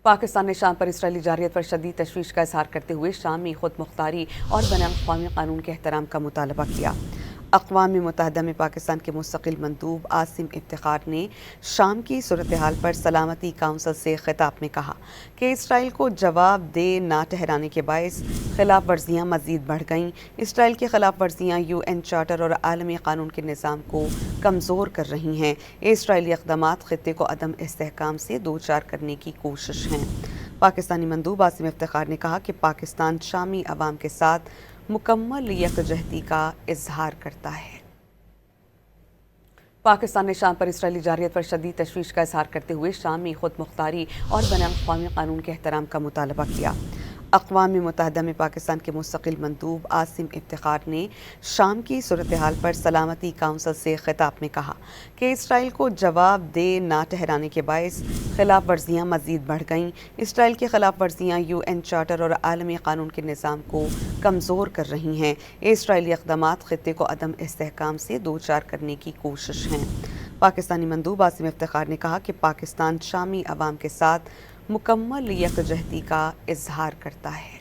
पाकिस्तान ने शाम पर इसराइली जारहियत पर शदीद तशवीश का इजहार करते हुए शामी खुद मुख्तारी और बैनुल-अक़वामी कानून के एहतराम का मुतालबा किया। अक़वाम मुत्तहिदा में पाकिस्तान के मुस्तकिल मंदूब आसिम इफ्तिखार ने शाम की सूरत हाल पर सलामती काउंसिल से खिताब में कहा कि इसराइल को जवाब दे ना ठहराने के बायस खिलाफ वर्जियाँ मज़ीद बढ़ गईं। इसराइल की खिलाफ वर्जियाँ UN चार्टर और आलमी कानून के निज़ाम को कमज़ोर कर रही हैं। इसराइली इक़दामात ख़ित्ते को अदम इस्तेहकाम से दो चार करने की कोशिश हैं। पाकिस्तानी मंदूब आसिम इफ्तिखार ने कहा कि पाकिस्तान शामी अवाम के साथ मुकम्मल यकजहती का इजहार करता है। पाकिस्तान ने शाम पर इसराइली जारहियत पर शदीद तशवीश का इजहार करते हुए शामी खुद मुख्तारी और बैनुल-अक़वामी कानून के एहतराम का मुतालबा किया। अक़वाम मुत्तहिदा में पाकिस्तान के मुस्तकिल मंदूब आसिम इफ्तिखार ने शाम की सूरत हाल पर सलामती काउंसिल से खिताब में कहा कि इसराइल को जवाब दे ना ठहराने के बायस खिलाफ वर्जियाँ मज़ीद बढ़ गईं। इसराइल की खिलाफ वर्जियाँ UN चार्टर और आलमी कानून के निज़ाम को कमज़ोर कर रही हैं। इसराइली इक़दामात ख़ित्ते को अदम इस्तेहकाम से दो चार करने की कोशिश हैं। पाकिस्तानी मंदूब आसिम इफ्तिखार ने कहा कि पाकिस्तान शामी अवाम के साथ मुकम्मल यकजहती का इजहार करता है।